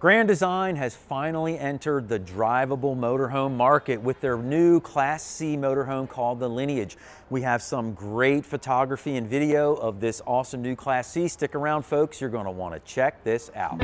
Grand Design has finally entered the drivable motorhome market with their new Class C motorhome called the Lineage. We have some great photography and video of this awesome new Class C. Stick around, folks. You're going to want to check this out.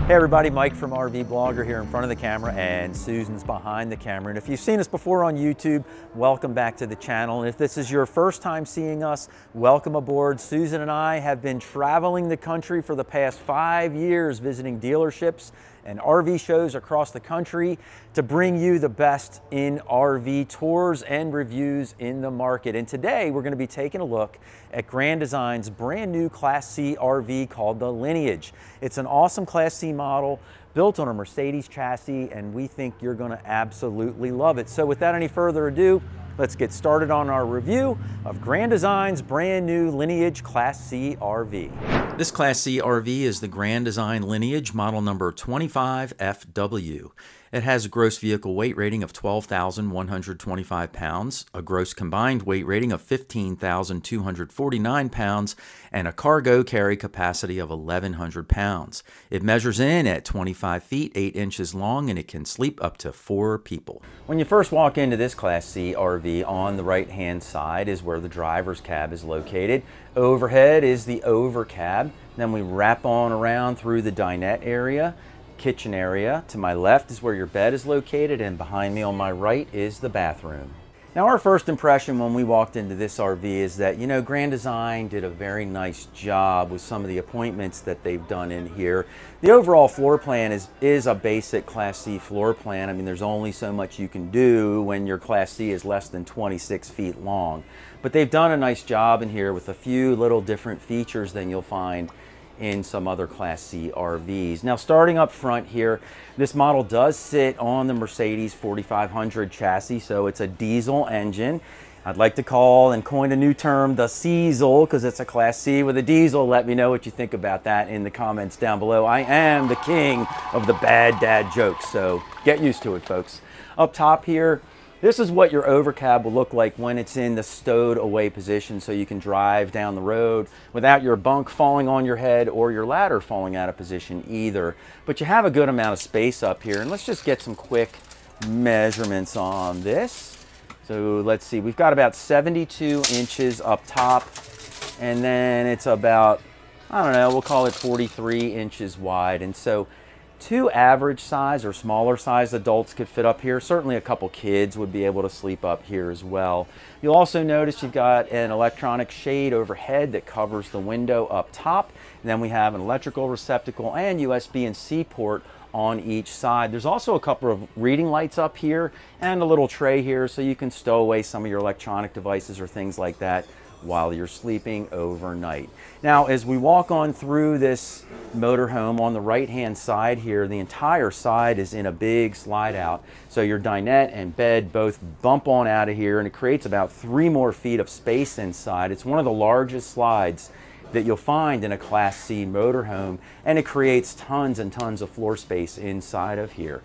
Hey everybody, Mike from RVBlogger here in front of the camera, and Susan's behind the camera. And if you've seen us before on YouTube, welcome back to the channel. And if this is your first time seeing us, welcome aboard. Susan and I have been traveling the country for the past 5 years, visiting dealerships and RV shows across the country to bring you the best in RV tours and reviews in the market. And today we're going to be taking a look at Grand Design's brand new Class C RV called the Lineage. It's an awesome Class C model built on a Mercedes chassis, and we think you're going to absolutely love it. So without any further ado, let's get started on our review of Grand Design's brand new Lineage Class C RV. This Class C RV is the Grand Design Lineage model number 25FW. It has a gross vehicle weight rating of 12,125 pounds, a gross combined weight rating of 15,249 pounds, and a cargo carry capacity of 1,100 pounds. It measures in at 25 feet, 8 inches long, and it can sleep up to 4 people. When you first walk into this Class C RV, on the right-hand side is where the driver's cab is located. Overhead is the over cab. Then we wrap on around through the dinette area, kitchen area. To my left is where your bed is located, and behind me on my right is the bathroom. Now, our first impression when we walked into this RV is that, you know, Grand Design did a very nice job with some of the appointments that they've done in here. The overall floor plan is a basic Class C floor plan. I mean, there's only so much you can do when your Class C is less than 26 feet long. But they've done a nice job in here with a few little different features than you'll find in some other Class C RVs. Now, starting up front here, this model does sit on the Mercedes 4500 chassis, so it's a diesel engine. I'd like to call and coin a new term, the Cecil, because it's a Class C with a diesel. Let me know what you think about that in the comments down below. I am the king of the bad dad jokes, so get used to it, folks. Up top here, this is what your overcab will look like when it's in the stowed away position, so you can drive down the road without your bunk falling on your head or your ladder falling out of position either. But you have a good amount of space up here, and let's just get some quick measurements on this. So let's see, we've got about 72 inches up top, and then it's about, I don't know, we'll call it 43 inches wide. And so 2 average size or smaller size adults could fit up here. Certainly a couple kids would be able to sleep up here as well. You'll also notice you've got an electronic shade overhead that covers the window up top. And then we have an electrical receptacle and USB and C port on each side. There's also a couple of reading lights up here and a little tray here, so you can stow away some of your electronic devices or things like that while you're sleeping overnight. Now, as we walk on through this motorhome, on the right-hand side here, the entire side is in a big slide out. So your dinette and bed both bump on out of here, and it creates about 3 more feet of space inside. It's one of the largest slides that you'll find in a Class C motorhome, and it creates tons and tons of floor space inside of here.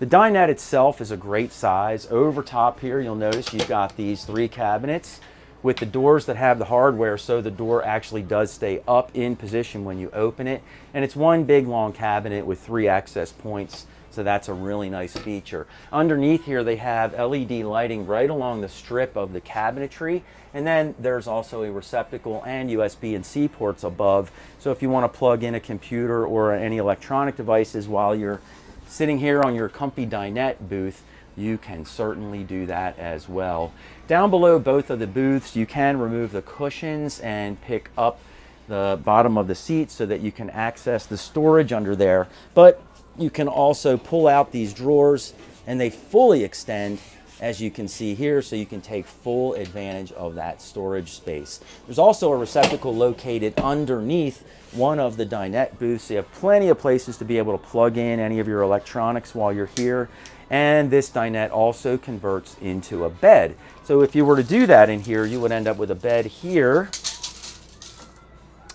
The dinette itself is a great size. Over top here, you'll notice you've got these 3 cabinets with the doors that have the hardware, so the door actually does stay up in position when you open it. And it's one big long cabinet with 3 access points, so that's a really nice feature. Underneath here, they have LED lighting right along the strip of the cabinetry, and then there's also a receptacle and USB and C ports above, so if you want to plug in a computer or any electronic devices while you're sitting here on your comfy dinette booth, you can certainly do that as well. Down below both of the booths, you can remove the cushions and pick up the bottom of the seat so that you can access the storage under there. But you can also pull out these drawers, and they fully extend, as you can see here, so you can take full advantage of that storage space. There's also a receptacle located underneath one of the dinette booths, so you have plenty of places to be able to plug in any of your electronics while you're here. And this dinette also converts into a bed. So if you were to do that in here, you would end up with a bed here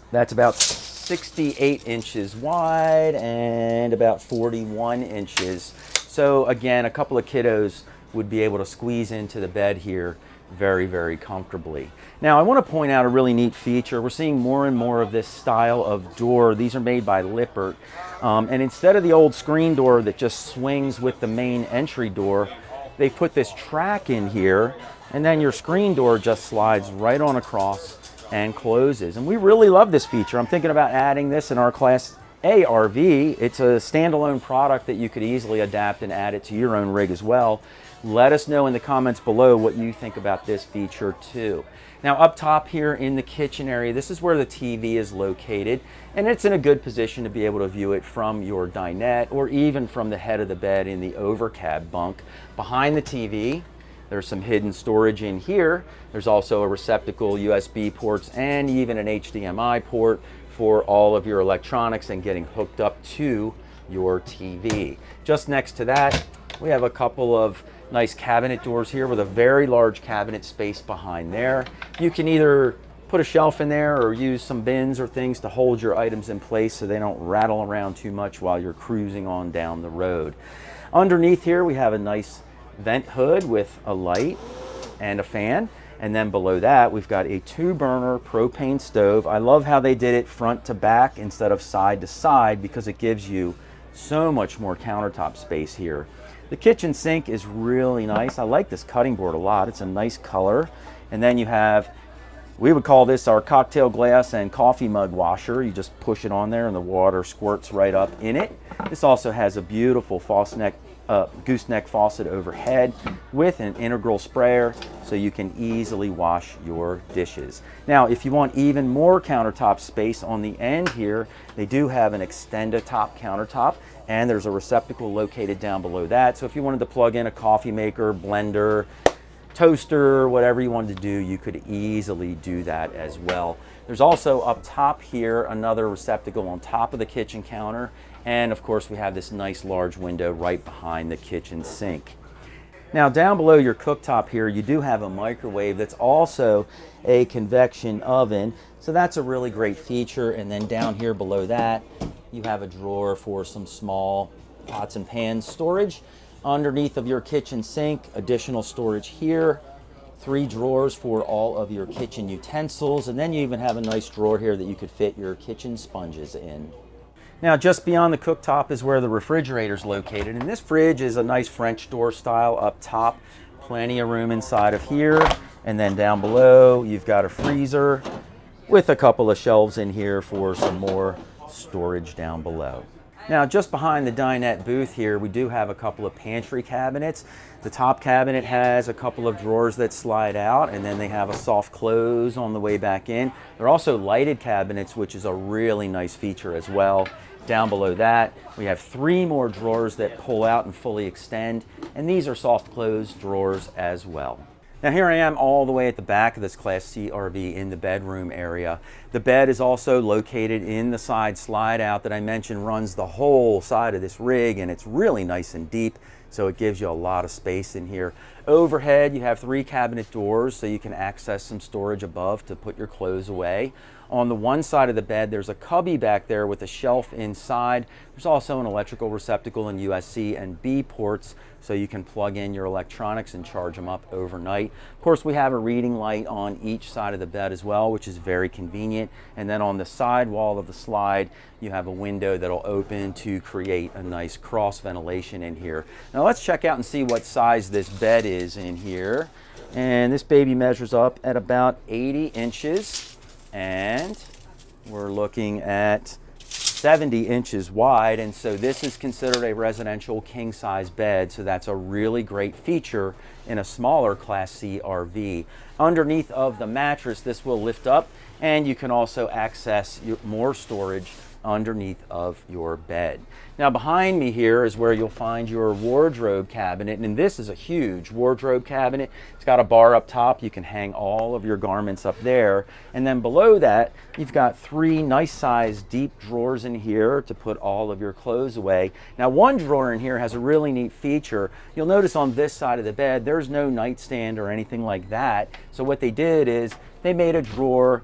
that's about 68 inches wide and about 41 inches. So again, a couple of kiddos would be able to squeeze into the bed here very, very comfortably. Now I want to point out a really neat feature. We're seeing more and more of this style of door. These are made by Lippert. And instead of the old screen door that just swings with the main entry door, they put this track in here, and then your screen door just slides right on across and closes. And we really love this feature. I'm thinking about adding this in our Class A RV. It's a standalone product that you could easily adapt and add it to your own rig as well. Let us know in the comments below what you think about this feature too. Now up top here in the kitchen area, this is where the TV is located, and it's in a good position to be able to view it from your dinette or even from the head of the bed in the overcab bunk. Behind the TV, there's some hidden storage in here. There's also a receptacle, USB ports, and even an HDMI port for all of your electronics and getting hooked up to your TV. Just next to that, we have a couple of nice cabinet doors here with a very large cabinet space behind there. You can either put a shelf in there or use some bins or things to hold your items in place so they don't rattle around too much while you're cruising on down the road. Underneath here we have a nice vent hood with a light and a fan. And then below that, we've got a 2-burner propane stove. I love how they did it front to back instead of side to side because it gives you so much more countertop space here. The kitchen sink is really nice. I like this cutting board a lot. It's a nice color. And then you have, we would call this our cocktail glass and coffee mug washer. You just push it on there and the water squirts right up in it. This also has a beautiful gooseneck faucet overhead with an integral sprayer so you can easily wash your dishes. Now if you want even more countertop space on the end here, they do have an extend-a-top countertop, and there's a receptacle located down below that. So if you wanted to plug in a coffee maker, blender, toaster, whatever you wanted to do, you could easily do that as well. There's also up top here another receptacle on top of the kitchen counter, and of course we have this nice large window right behind the kitchen sink. Now down below your cooktop here, you do have a microwave that's also a convection oven, so that's a really great feature. And then down here below that, you have a drawer for some small pots and pans storage. Underneath of your kitchen sink, additional storage here, 3 drawers for all of your kitchen utensils, and then you even have a nice drawer here that you could fit your kitchen sponges in. Now just beyond the cooktop is where the refrigerator is located, and this fridge is a nice French door style up top. Plenty of room inside of here, and then down below you've got a freezer with a couple of shelves in here for some more storage down below. Now just behind the dinette booth here, we do have a couple of pantry cabinets. The top cabinet has a couple of drawers that slide out, and then they have a soft close on the way back in. They're also lighted cabinets, which is a really nice feature as well. Down below that, we have 3 more drawers that pull out and fully extend, and these are soft close drawers as well. Now here I am all the way at the back of this Class C RV in the bedroom area. The bed is also located in the side slide out that I mentioned runs the whole side of this rig, and it's really nice and deep, so it gives you a lot of space in here. Overhead, you have 3 cabinet doors so you can access some storage above to put your clothes away. On the one side of the bed, there's a cubby back there with a shelf inside. There's also an electrical receptacle and USB and B ports so you can plug in your electronics and charge them up overnight. Of course, we have a reading light on each side of the bed as well, which is very convenient. And then on the side wall of the slide, you have a window that'll open to create a nice cross ventilation in here. Now let's check out and see what size this bed is in here. And this baby measures up at about 80 inches. And we're looking at 70 inches wide, and so this is considered a residential king size bed, so that's a really great feature in a smaller Class C RV. Underneath of the mattress, this will lift up, and you can also access more storage underneath of your bed. Now behind me here is where you'll find your wardrobe cabinet, and this is a huge wardrobe cabinet. It's got a bar up top. You can hang all of your garments up there, and then below that you've got 3 nice sized deep drawers in here to put all of your clothes away. Now one drawer in here has a really neat feature. You'll notice on this side of the bed there's no nightstand or anything like that, so what they did is they made a drawer,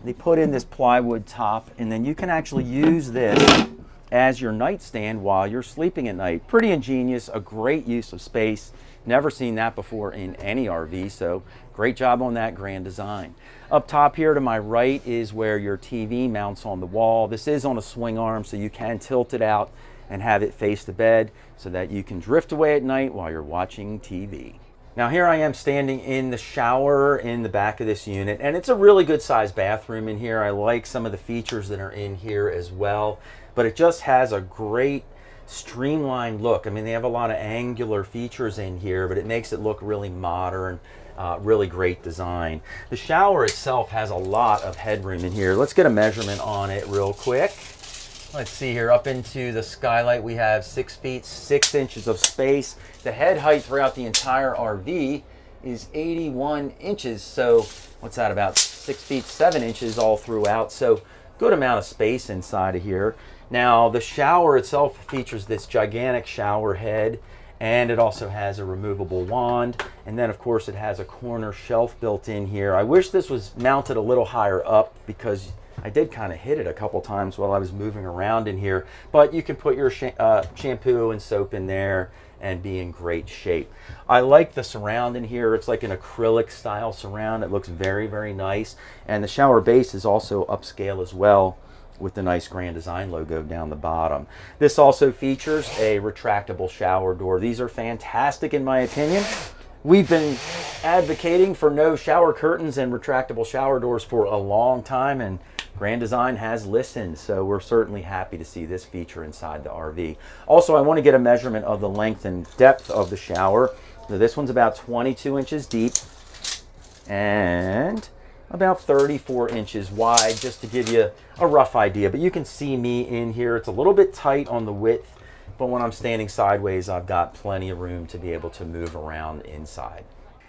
they put in this plywood top, and then you can actually use this as your nightstand while you're sleeping at night. Pretty ingenious, a great use of space. Never seen that before in any RV, so great job on that, Grand Design. Up top here to my right is where your TV mounts on the wall. This is on a swing arm, so you can tilt it out and have it face the bed so that you can drift away at night while you're watching TV. Now here I am standing in the shower in the back of this unit, and it's a really good sized bathroom in here. I like some of the features that are in here as well, but it just has a great streamlined look. I mean, they have a lot of angular features in here, but it makes it look really modern, really great design. The shower itself has a lot of headroom in here. Let's get a measurement on it real quick. Let's see here, up into the skylight we have 6 feet 6 inches of space. The head height throughout the entire RV is 81 inches. So what's that, about 6 feet 7 inches all throughout. So good amount of space inside of here. Now the shower itself features this gigantic shower head, and it also has a removable wand, and then of course it has a corner shelf built in here. I wish this was mounted a little higher up because I did kind of hit it a couple times while I was moving around in here, but you can put your shampoo and soap in there and be in great shape. I like the surround in here. It's like an acrylic style surround. It looks very, very nice, and the shower base is also upscale as well, with the nice Grand Design logo down the bottom. This also features a retractable shower door. These are fantastic in my opinion. We've been advocating for no shower curtains and retractable shower doors for a long time, and Grand Design has listened, so we're certainly happy to see this feature inside the RV. Also, I want to get a measurement of the length and depth of the shower. So this one's about 22 inches deep and about 34 inches wide, just to give you a rough idea. But you can see me in here. It's a little bit tight on the width, but when I'm standing sideways, I've got plenty of room to be able to move around inside.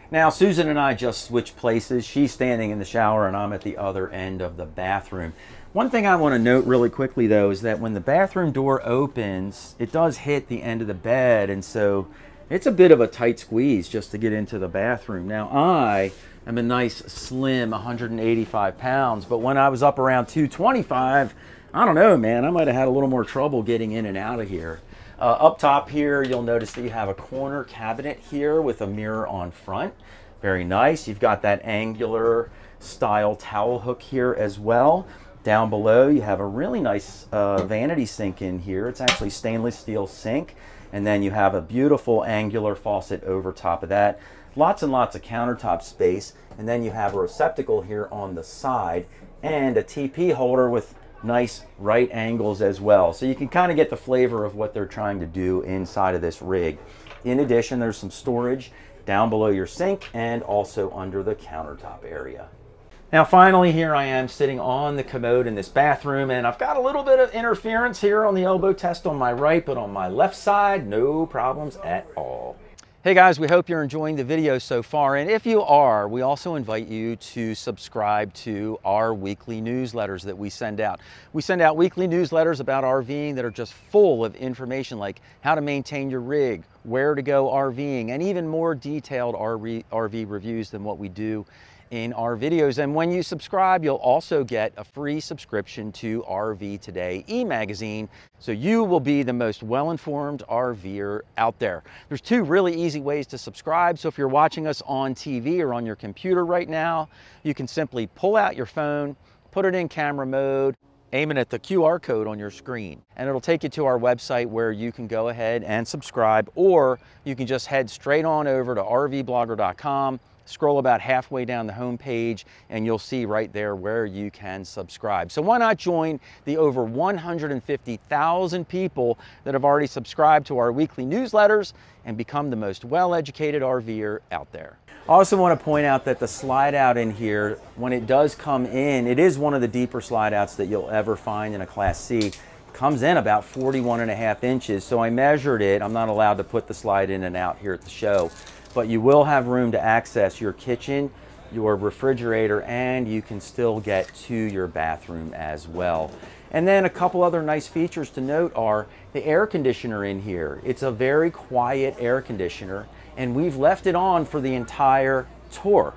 Now, Susan and I just switched places. She's standing in the shower and I'm at the other end of the bathroom. One thing I want to note really quickly though is that when the bathroom door opens, it does hit the end of the bed, and so it's a bit of a tight squeeze just to get into the bathroom. Now, I'm a nice slim 185 pounds, but when I was up around 225, I don't know, man, I might have had a little more trouble getting in and out of here. Up top here, you'll notice that you have a corner cabinet here with a mirror on front. Very nice. You've got that angular style towel hook here as well. Down below, you have a really nice vanity sink in here. It's actually stainless steel sink. And then you have a beautiful angular faucet over top of that. Lots and lots of countertop space, and then you have a receptacle here on the side and a TP holder with nice right angles as well. So you can kind of get the flavor of what they're trying to do inside of this rig. In addition, there's some storage down below your sink and also under the countertop area. Now finally, here I am sitting on the commode in this bathroom, and I've got a little bit of interference here on the elbow test on my right, but on my left side, no problems at all. Hey guys, we hope you're enjoying the video so far, and if you are, we also invite you to subscribe to our weekly newsletters that we send out. We send out weekly newsletters about RVing that are just full of information like how to maintain your rig, where to go RVing, and even more detailed RV reviews than what we do in our videos. And when you subscribe, you'll also get a free subscription to RV Today e-magazine, so you will be the most well-informed RVer out there. There's 2 really easy ways to subscribe. So if you're watching us on TV or on your computer right now, you can simply pull out your phone, put it in camera mode, aim it at the QR code on your screen, and it'll take you to our website where you can go ahead and subscribe, or you can just head straight on over to RVblogger.com, scroll about halfway down the home page, and you'll see right there where you can subscribe. So why not join the over 150,000 people that have already subscribed to our weekly newsletters and become the most well-educated RVer out there. I also want to point out that the slide out in here, when it does come in, it is one of the deeper slide outs that you'll ever find in a Class C. It comes in about 41.5 inches, so I measured it. I'm not allowed to put the slide in and out here at the show, but you will have room to access your kitchen, your refrigerator, and you can still get to your bathroom as well. And then a couple other nice features to note are the air conditioner in here. It's a very quiet air conditioner, and we've left it on for the entire tour.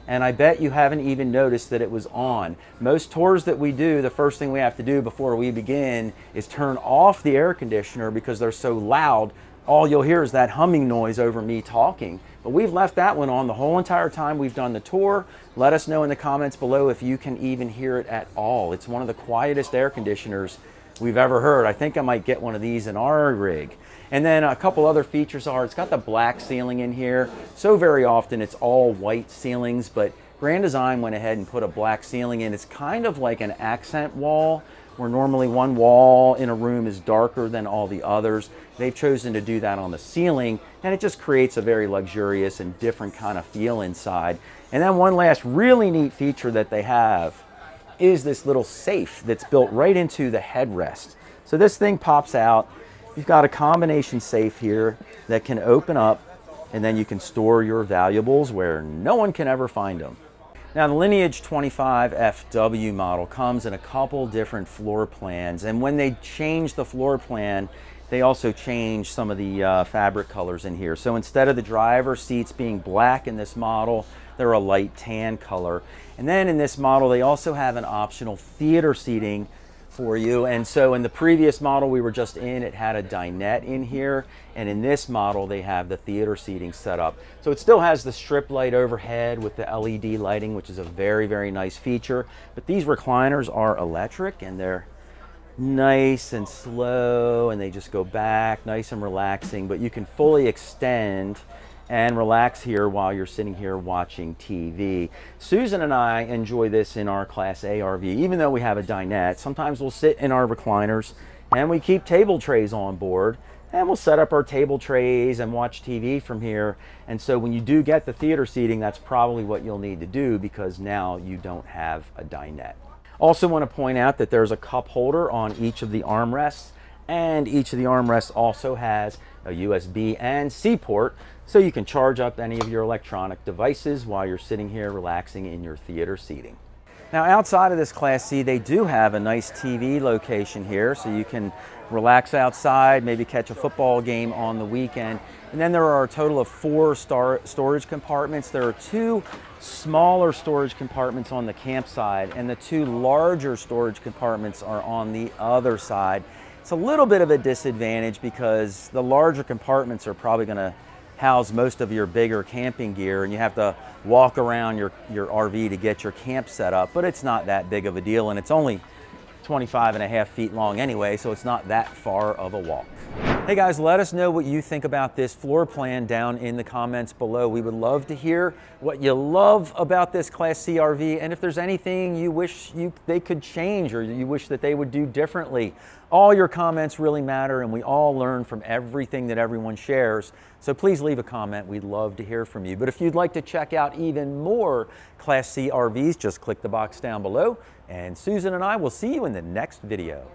And I bet you haven't even noticed that it was on. Most tours that we do, the first thing we have to do before we begin is turn off the air conditioner because they're so loud all you'll hear is that humming noise over me talking. But we've left that one on the whole entire time we've done the tour. Let us know in the comments below if you can even hear it at all. It's one of the quietest air conditioners we've ever heard. I think I might get one of these in our rig. And then a couple other features are, it's got the black ceiling in here. So very often it's all white ceilings, but Grand Design went ahead and put a black ceiling in. It's kind of like an accent wall, where normally one wall in a room is darker than all the others. They've chosen to do that on the ceiling, and it just creates a very luxurious and different kind of feel inside. And then one last really neat feature that they have is this little safe that's built right into the headrest. So this thing pops out. You've got a combination safe here that can open up, and then you can store your valuables where no one can ever find them. Now, the Lineage 25 FW model comes in a couple different floor plans, and when they change the floor plan, they also change some of the fabric colors in here. So instead of the driver seats being black in this model, they're a light tan color. And then in this model, they also have an optional theater seating for you. And so in the previous model we were just in, it had a dinette in here, and in this model they have the theater seating set up. So it still has the strip light overhead with the LED lighting, which is a very, very nice feature. But these recliners are electric, and they're nice and slow, and they just go back nice and relaxing, but you can fully extend and relax here while you're sitting here watching TV. Susan and I enjoy this in our Class A RV. Even though we have a dinette, sometimes we'll sit in our recliners and we keep table trays on board, and we'll set up our table trays and watch TV from here. And so when you do get the theater seating, that's probably what you'll need to do, because now you don't have a dinette. Also want to point out that there's a cup holder on each of the armrests, and each of the armrests also has a USB and C port, so you can charge up any of your electronic devices while you're sitting here relaxing in your theater seating. Now, outside of this Class C, they do have a nice TV location here, so you can relax outside, maybe catch a football game on the weekend. And then there are a total of 4 storage compartments. There are 2 smaller storage compartments on the campsite, and the 2 larger storage compartments are on the other side. It's a little bit of a disadvantage because the larger compartments are probably going to house most of your bigger camping gear, and you have to walk around your RV to get your camp set up, but it's not that big of a deal, and it's only 25.5 feet long anyway, so it's not that far of a walk. Hey guys, let us know what you think about this floor plan down in the comments below. We would love to hear what you love about this Class C RV, and if there's anything you wish they could change or you wish that they would do differently. All your comments really matter, and we all learn from everything that everyone shares. So please leave a comment. We'd love to hear from you. But if you'd like to check out even more Class C RVs, just click the box down below, and Susan and I will see you in the next video.